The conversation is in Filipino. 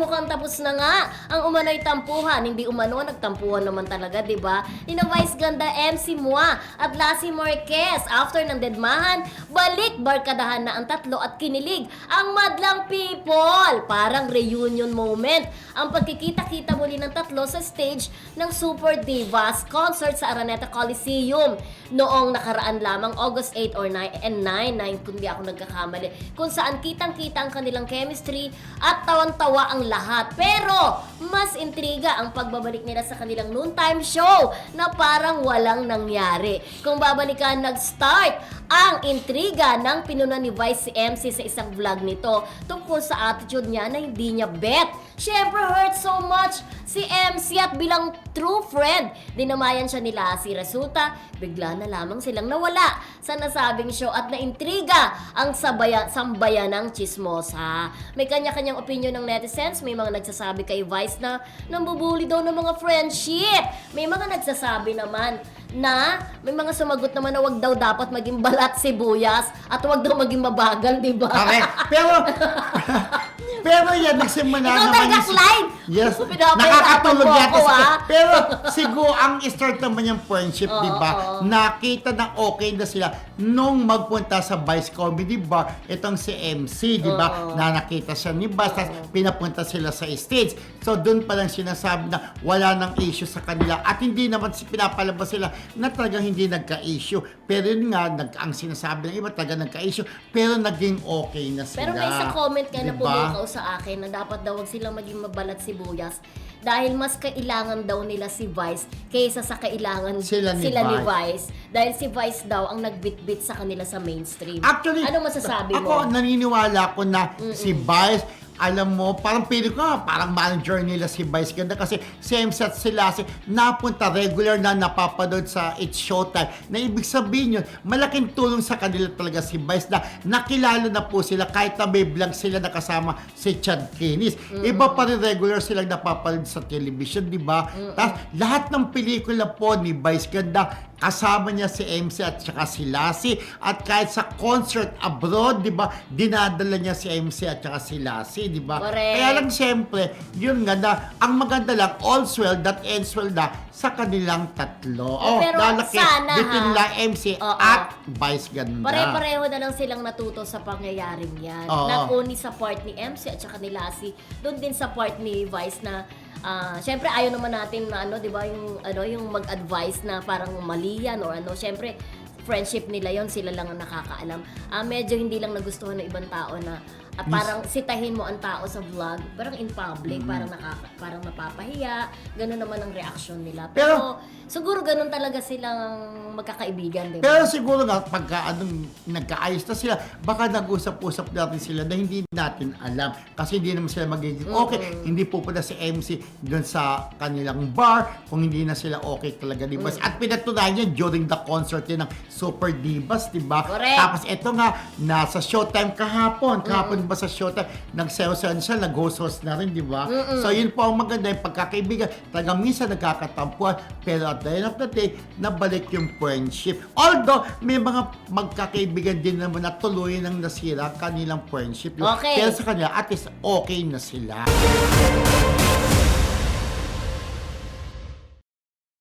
mukhang tapos na nga ang umano'y tampuhan. Hindi umano, nagtampuhan naman talaga, di ba? Nina Vice Ganda, MC Mua at Lassie Marquez. After ng dedmahan, balik barkadahan na ang tatlo at kinilig ang madlang people. Parang reunion moment. Ang pagkikita-kita muli ng tatlo sa stage ng Super Divas concert sa Araneta Coliseum noong nakaraan lamang August 8 or 9 and 9 kung di ako nagkakamali, kung saan kitang-kita ang kanilang chemistry at tawan-tawa ang lahat. Pero mas intriga ang pagbabalik nila sa kanilang noontime show na parang walang nangyari. Kung babalikan, nag-start ang intriga ng pinuna ni Vice si MC sa isang vlog nito tungkol sa attitude niya na hindi niya bet. Syempre, hurt so much si MC at bilang true friend, dinamayan siya nila si Resulta. Bigla na lamang silang nawala sa nasabing show at naintriga ang sambayan ng chismosa. May kanya-kanyang opinion ng netizens. May mga nagsasabi kay Vice na nambubuli daw ng mga friendship. May mga nagsasabi naman na may mga sumagot naman na wag daw dapat maging balat sibuyas at wag daw maging mabagal, di ba? Okay. Pero yan, nagsimula Ikaw naman talaga, Clyde! Yes, Pinapahirapan nakakatulog mo yata ako, sa... ah. Pero siguro ang start naman yung friendship, Oo, di ba? oo. Nakita na okay na sila nung magpunta sa Vice Comedy Bar, itong si MC, di ba? Oo. Na nakita siya ni Vice, tapos pinapunta sila sa stage. So doon pa lang sinasabi na wala nang issue sa kanila at hindi naman pinapalabas sila na talagang hindi nagka-issue. Pero yun nga, ang sinasabi ng iba talaga nagka-issue, pero naging okay na sila. Pero may isa comment ka na Diba? pumukaw sa akin na dapat daw wag silang maging mabalat sibuyas dahil mas kailangan daw nila si Vice kaysa sa kailangan Sila ni Vice. Dahil si Vice daw ang nagbitbit sa kanila sa mainstream. Actually, ano masasabi mo? Ako, naniniwala ko na si Vice, alam mo, parang pili ko parang manager nila si Vice Ganda kasi si MC at si Lassie napunta regular na napapanood sa It's Showtime na ibig sabihin yun, malaking tulong sa kanila talaga si Vice na nakilala na po sila kahit na may vlog sila nakasama si Chad Kinis. Iba pa rin regular silang napapanood sa television, di ba? Tapos lahat ng pelikula po ni Vice Ganda kasama niya si MC at saka si Lassie at kahit sa concert abroad, di ba, dinadala niya si MC at saka si Lassie, di ba? Correct. Kaya lang siyempre, yun nga na, ang maganda lang, all's well that ends well na sa kanilang tatlo. Pero lalaki, sana, between ha? la MC Oo. at Vice Ganda. Pare-pareho na lang silang natuto sa pangyayaring yan. Oo. Not only sa part ni MC at saka ni Lassie, doon din sa part ni Vice na syempre ayaw naman natin na di ba, yung mag-advise na parang mali yan or syempre friendship nila yon, sila lang ang nakakaalam. Medyo hindi lang nagustuhan ng ibang tao na parang sitahin mo ang tao sa vlog, parang in public, parang napapahiya, gano'n naman ang reaction nila. Pero siguro gano'n talaga silang magkakaibigan, di ba? Pero siguro nga, pagka nagkaayos na sila, baka nag-usap-usap natin sila na hindi natin alam. Kasi hindi naman sila magiging okay. Hindi pupunta si MC doon sa kanilang bar kung hindi na sila okay talaga, di ba? At pinatunayan niya during the concert yun ng Super Divas, di ba? Correct. Tapos ito nga, nasa Showtime kahapon ba sa Showtime, nagsayaw-sayaw siya, nag-host na rin, di ba? So yun po ang maganda, yung pagkakaibigan. Talagang minsan nagkakatampuan, pero at the end of the day, nabalik yung friendship. Although, may mga magkakaibigan din naman na tuloy nang nasira kanilang friendship. Okay. Pero sa kanila, at least okay na sila.